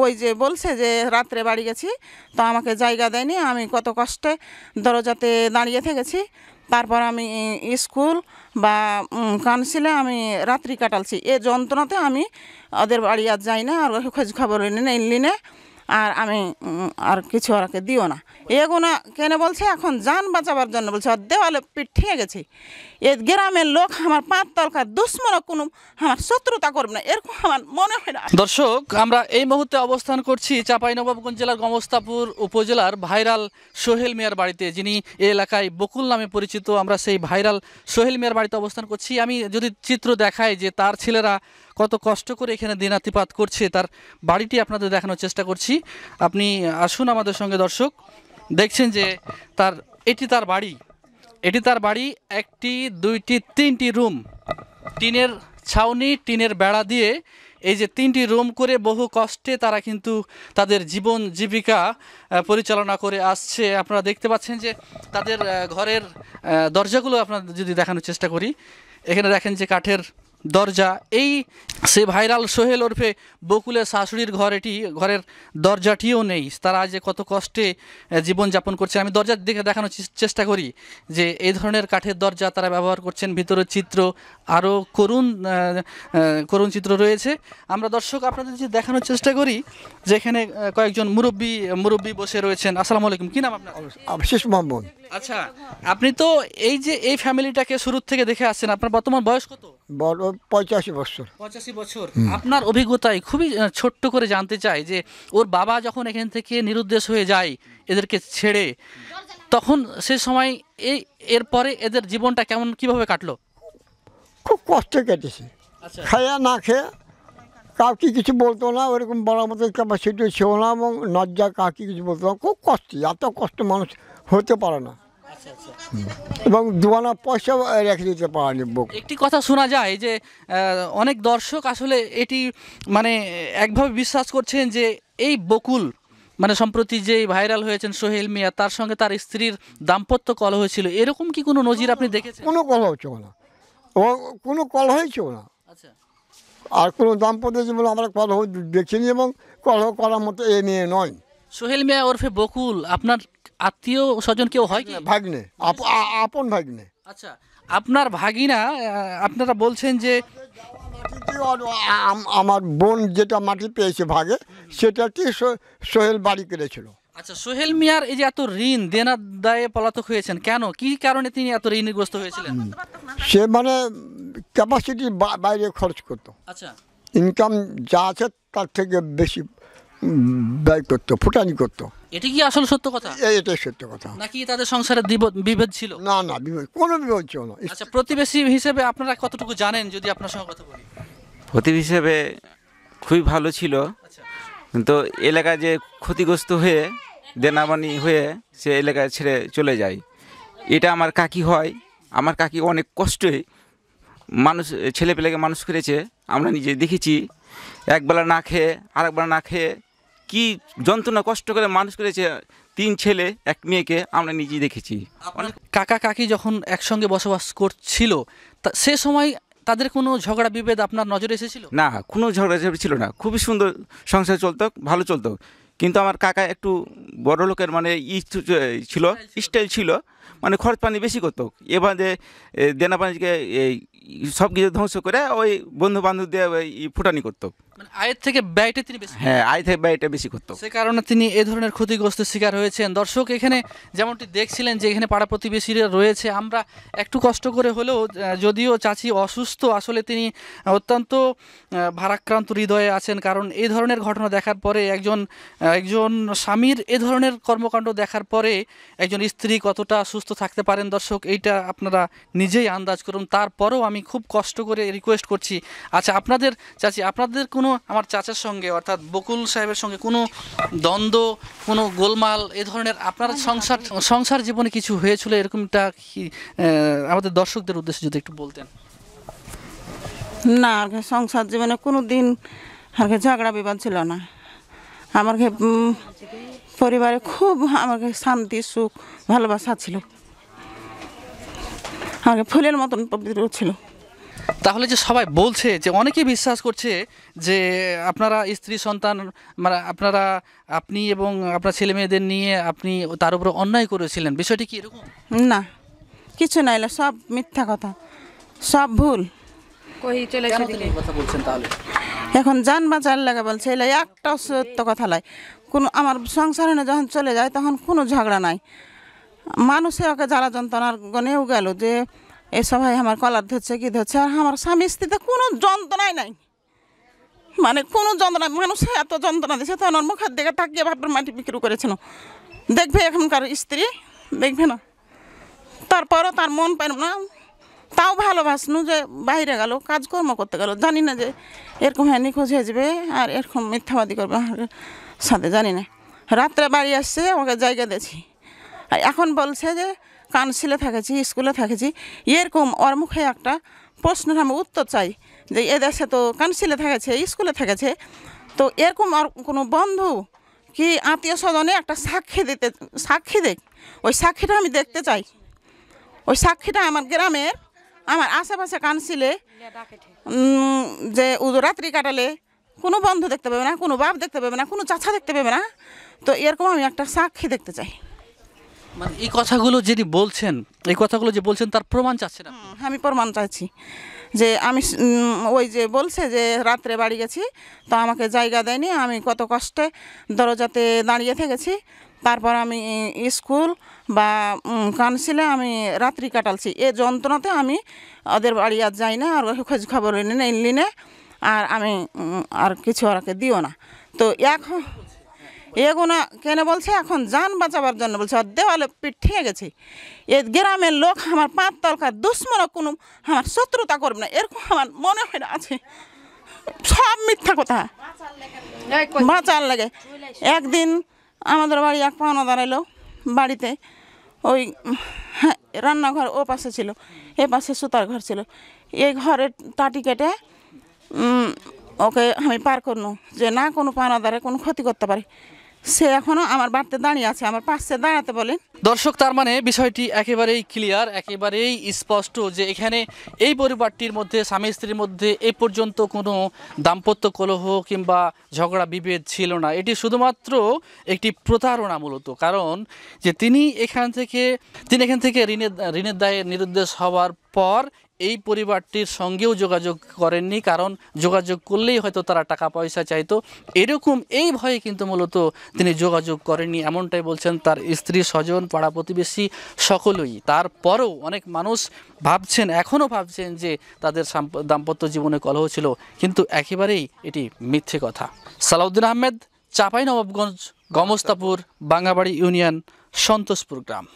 ওই যে বলছে যে রাত্রে বাড়ি গেছি, তো আমাকে জায়গা দেয়নি, আমি কত কষ্টে দরজাতে দাঁড়িয়ে থেকেছি। তারপর আমি স্কুল বা কাউন্সিলে আমি রাত্রি কাটালছি। এ যন্ত্রণাতে আমি ওদের বাড়ি আর যাই না, আর খোঁজ খবর নিলি না, আর আমি আর কিছু ওরাকে দিও না। এগুলো কেন বলছে, এখন যান বাঁচাবার জন্য বলছে। আর দেওয়ালে পিঠ ঠেয়ে গেছি, এ গ্রামের লোক আমার পাঁচ তলকার দুশ্মন কোনো আমার শত্রুতা করবে না, এরকম আমার মনে হয় না। দর্শক, আমরা এই মুহূর্তে অবস্থান করছি চাঁপাইনবাবগঞ্জ জেলার গমস্তাপুর উপজেলার ভাইরাল সোহেল মিয়ার বাড়িতে, যিনি এই এলাকায় বকুল নামে পরিচিত। আমরা সেই ভাইরাল সোহেল মিয়ার বাড়িতে অবস্থান করছি। আমি যদি চিত্র দেখাই যে তার ছেলেরা কত কষ্ট করে এখানে দিনাতিপাত করছে, তার বাড়িটি আপনাদের দেখানোর চেষ্টা করছি। আপনি আসুন আমাদের সঙ্গে। দর্শক, দেখছেন যে এটি তার বাড়ি। একটি, দুইটি, তিনটি রুম, টিনের ছাউনি, টিনের বেড়া দিয়ে এই যে 3টি রুম করে বহু কষ্টে তারা কিন্তু তাদের জীবন জীবিকা পরিচালনা করে আসছে। আপনারা দেখতে পাচ্ছেন যে তাদের ঘরের দরজাগুলো আপনাদের যদি দেখানোর চেষ্টা করি, এখানে দেখেন যে কাঠের দরজা। এই সে ভাইরাল সোহেল ওরফে বকুলের শাশুড়ির ঘর, এটি ঘরের দরজাটিও নেই। তারা যে কত কষ্টে জীবনযাপন করছে, আমি দরজা দেখে দেখানোর চেষ্টা করি যে এই ধরনের কাঠের দরজা তারা ব্যবহার করছেন। ভিতরের চিত্র আরও করুণ চিত্র রয়েছে। আমরা দর্শক আপনাদের যে দেখানোর চেষ্টা করি যে এখানে কয়েকজন মুরব্বী বসে রয়েছেন। আসসালামু আলাইকুম, কি নাম আপনার? আশিস মোহাম্মদ। আচ্ছা, আপনি তো এই ফ্যামিলিটাকে শুরু থেকে দেখে আসছেন। আপনার বর্তমান বয়স কত? বড় 85 বছর। 85 বছর। আপনার অভিজ্ঞতায় খুবই ছোট্ট করে জানতে চাই যে ওর বাবা যখন এখান থেকে নিরুদ্দেশ হয়ে যায় এদেরকে ছেড়ে, তখন সে সময় এরপরে এদের জীবনটা কিভাবে কাটলো? খুব কষ্টে কেটেছে। খায়া না খেয়ে, কাউকে কিছু বলতো না, ওরকম বলার মতো ক্যাপাসিটি ছিল না, এবং লজ্জা কাউকে কিছু বলতো না। খুব কষ্ট, এত কষ্ট মানুষ হতে পারে না, এবং দুয়ানা পয়সা রেখে দিতে পারেনি বুক। একটি কথা শোনা যায় যে অনেক দর্শক আসলে এটি মানে একভাবে বিশ্বাস করছেন যে এই বকুল মানে সম্প্রতি যে ভাইরাল হয়েছেন সোহেল মিয়া, তার সঙ্গে তার স্ত্রীর দাম্পত্য কলহ হয়েছিল। এরকম কি কোনো নজির আপনি দেখেছেন? কোনো কলহ ছিল না, কোনো কলহই ছিল না। আচ্ছা, আর কোনো দাম্পত্য জীবনে আমরা কলহ দেখিনি, এবং কলহ করার মতো এ মেয়ে নয়। সোহেল মিয়া ওরফে বকুল আপনার আত্মীয় স্বজন কেউ হয় কি? ভাগ্নে, আপন ভাগ্নে। আচ্ছা, আপনার ভাগিনা, আপনারা বলছেন যে আমার বোন যেটা মাটি পেয়েছে ভাগে, সেটাতে সোহেল বাড়ি করেছিল। আচ্ছা, সোহেল মিয়ার এই যে এত ঋণ দেনার দায়ে পলাতক হয়েছেন কেন? কি কারণে তিনি এত ঋণগ্রস্ত হয়েছিলেন? সে মানে ক্যাপাসিটির বাইরে খরচ করতো। আচ্ছা, ইনকাম যা আছে তার থেকে বেশি ব্যয় করতো, ফুটানি করতো। এটা কি আসলে সত্য কথা? এটাই সত্য কথা। নাকি তাদের সংসারে বিভেদ ছিল? না, কোনো বিভেদ ছিল না। আচ্ছা, প্রতিবেশী হিসেবে আপনারা কতটুকু জানেন যদি আপনার সঙ্গে কথা বলি? প্রতিবেশী হিসেবে খুবই ভালো ছিল, কিন্তু এলাকায় যে ক্ষতিগ্রস্ত হয়ে দেনাবানি হয়ে সে এলাকায় ছেড়ে চলে যায়। এটা আমার কাকি হয়। আমার কাকি অনেক কষ্টে ছেলেপেলেকে মানুষ করেছে, আমরা নিজে দেখেছি। একবেলা না খেয়ে আরেকবেলা না খেয়ে কি যন্ত্রণা কষ্ট করে মানুষ করেছে। 3 ছেলে 1 মেয়েকে আমরা নিজেই দেখেছি। কাকা কাকি যখন একসঙ্গে বসবাস করছিল, সে সময় তাদের কোনো ঝগড়া বিভেদ আপনার নজরে এসেছিল? না, কোনো ঝগড়া ছিল না। খুবই সুন্দর সংসার চলতো, ভালো চলতো। কিন্তু আমার কাকা একটু বড় লোকের মানে ছিল, স্টাইল ছিল, মানে খরচ পানি বেশি করতো। এবারে দেনা পানিকে সব কিছু ধ্বংস করে ওই বন্ধু বান্ধব দিয়ে ফুটানি করতো। মানে আয়ের থেকে ব্যয়টা তিনি বেশি, হ্যাঁ, আয় থেকে ব্যয়টা বেশি করতো। সে কারণে তিনি এ ধরনের ক্ষতিগ্রস্তের শিকার হয়েছেন। দর্শক, এখানে যেমনটি দেখছিলেন যে এখানে পাড়া প্রতিবেশীরা রয়েছে। আমরা একটু কষ্ট করে হলেও, যদিও চাচি অসুস্থ, আসলে তিনি অত্যন্ত ভারাক্রান্ত হৃদয়ে আছেন। কারণ এই ধরনের ঘটনা দেখার পরে একজন স্বামীর এ ধরনের কর্মকাণ্ড দেখার পরে একজন স্ত্রী কতটা সুস্থ থাকতে পারেন, দর্শক এইটা আপনারা নিজেই আন্দাজ করুন। তারপরেও আমি খুব কষ্ট করে রিকোয়েস্ট করছি, আচ্ছা আপনাদের চাচি, আপনাদের কোনো আমার চাচার সঙ্গে অর্থাৎ বকুল সাহেবের সঙ্গে কোনো দ্বন্দ্ব, কোনো গোলমাল এ ধরনের আপনার সংসার জীবনে কিছু হয়েছিল এরকমটা কি আমাদের দর্শকদের উদ্দেশ্যে যদি একটু বলতেন? না, আর সংসার জীবনে কোনো দিন আর ঝগড়া বিবাদ ছিল না। আমার পরিবারে খুব আমার শান্তি, সুখ, ভালোবাসা ছিল। আমাকে ফুলের মতন পবিত্র ছিল। তাহলে যে সবাই বলছে যে অনেকেই বিশ্বাস করছে যে আপনারা স্ত্রী সন্তান মানে আপনি এবং আপনার ছেলে মেয়েদের নিয়ে আপনি তার উপর অন্যায় করেছিলেন, বিষয়টি কি এরকম? না, কিছু নাই, সব মিথ্যা কথা, সব ভুল। কেন তিনি এই কথা বলছেন তাহলে? এখন জান বাঁচার লাগে বলছে, এলে একটা সত্য কথা লাই। কোনো আমার সংসারে যখন চলে যায় তখন কোনো ঝগড়া নাই। মানুষে ওকে জ্বালা যন্ত্রণার গনেও গেল যে এসব ভাই আমার কলার ধরছে কি ধরছে, আর আমার স্বামী স্ত্রীতে কোনো যন্ত্রণাই নাই, মানে কোনো যন্ত্রণা। মানুষে এত যন্ত্রণা দিয়েছে, তখন ওর মুখের দিকে তাকিয়ে ভাববার মাটি বিক্রি করেছিল। দেখবে এখনকার স্ত্রী, দেখবে না। তারপরও তার মন পাইল না, তাও ভালোবাসনু যে বাইরে গেল কাজকর্ম করতে গেল, জানি না যে এরকম হ্যাঁ নিখোঁজ হয়ে যাবে আর এরকম মিথ্যাবাদী করবে আমার সাথে, জানি না। রাত্রে বাড়ি আসছে, ওকে জায়গা দিয়েছি, আর এখন বলছে যে কাউন্সিলে থেকেছি, স্কুলে থেকেছি। এরকম ওর মুখে একটা প্রশ্নের আমি উত্তর চাই যে এদেশে তো কাউন্সিলে থেকেছে, স্কুলে থেকেছে, তো এরকম আর কোনো বন্ধু কি আত্মীয় স্বজনে একটা সাক্ষী দেখ, ওই সাক্ষীটা আমি দেখতে চাই। ওই সাক্ষীটা আমার গ্রামের, আমার আশেপাশে কাউন্সিলে যে রাত্রি কাটালে কোনো বন্ধু দেখতে পাবে না, কোনো বাপ দেখতে পাবে না, কোনো চাচা দেখতে পাবে না। তো এরকম আমি একটা সাক্ষী দেখতে চাই। মানে এই কথাগুলো যিনি বলছেন, এই কথাগুলো যে বলছেন তার প্রমাণ চাচ্ছেন আপনি? আমি প্রমাণ চাইছি যে আমি ওই যে বলছে যে রাত্রে বাড়ি গেছি, তো আমাকে জায়গা দেয়নি, আমি কত কষ্টে দরজাতে দাঁড়িয়ে থেকেছি। তারপর আমি স্কুল বা কাউন্সিলে আমি রাত্রি কাটালছি। এ যন্ত্রণাতে আমি ওদের বাড়ি আর যাই না, আর খোঁজ খবর নিলি না, আর আমি আর কিছু ওরাকে দিও না। তো এখন এগুলো কেন বলছে, এখন জান বাঁচাবার জন্য বলছে। আর দেওয়ালে পিঠ ঠেকে গেছে। এ গ্রামের লোক আমার পাঁচ তলকার দুশ্মনও কোনো আমার শত্রুতা করবে না, এরকম আমার মনে হয় না আছে। সব মিথ্যা কথা, বাঁচার লাগে। একদিন আমাদের বাড়ি এক পাওনা দাঁড়াইলো বাড়িতে, ওই হ্যাঁ রান্নাঘর ও পাশে ছিল, এ পাশে সুতার ঘর ছিল। এই ঘরের টাটি কেটে ওকে আমি পার করনু যে না কোনো পাওনাদারে কোনো ক্ষতি করতে পারে। সে এখনও আমার বাড়িতে দাঁড়িয়ে আছে, আমার পাশে দাঁড়াতে বলেন। দর্শক, তার মানে বিষয়টি একেবারেই ক্লিয়ার, একেবারেই স্পষ্ট যে এখানে এই পরিবারটির মধ্যে, স্বামী স্ত্রীর মধ্যে এ পর্যন্ত কোনো দাম্পত্য কলহ কিংবা ঝগড়া বিভেদ ছিল না। এটি শুধুমাত্র একটি প্রতারণা মূলত। কারণ যে তিনি এখান থেকে ঋণের দায়ে নিরুদ্দেশ হওয়ার পর এই পরিবারটির সঙ্গেও যোগাযোগ করেননি, কারণ যোগাযোগ করলেই হয়তো তারা টাকা পয়সা চাইতো, এরকম এই ভয়ে কিন্তু মূলত তিনি যোগাযোগ করেননি, এমনটাই বলছেন তার স্ত্রী, স্বজন, পাড়া প্রতিবেশী সকলেই। তারপরেও অনেক মানুষ ভাবছেন, এখনও ভাবছেন যে তাদের দাম্পত্য জীবনে কলহ ছিল, কিন্তু একেবারেই এটি মিথ্যে কথা। সালাউদ্দিন আহমেদ, চাঁপাইনবাবগঞ্জ, গমস্তাপুর, বাঙ্গাবাড়ি ইউনিয়ন, সন্তোষপুর গ্রাম।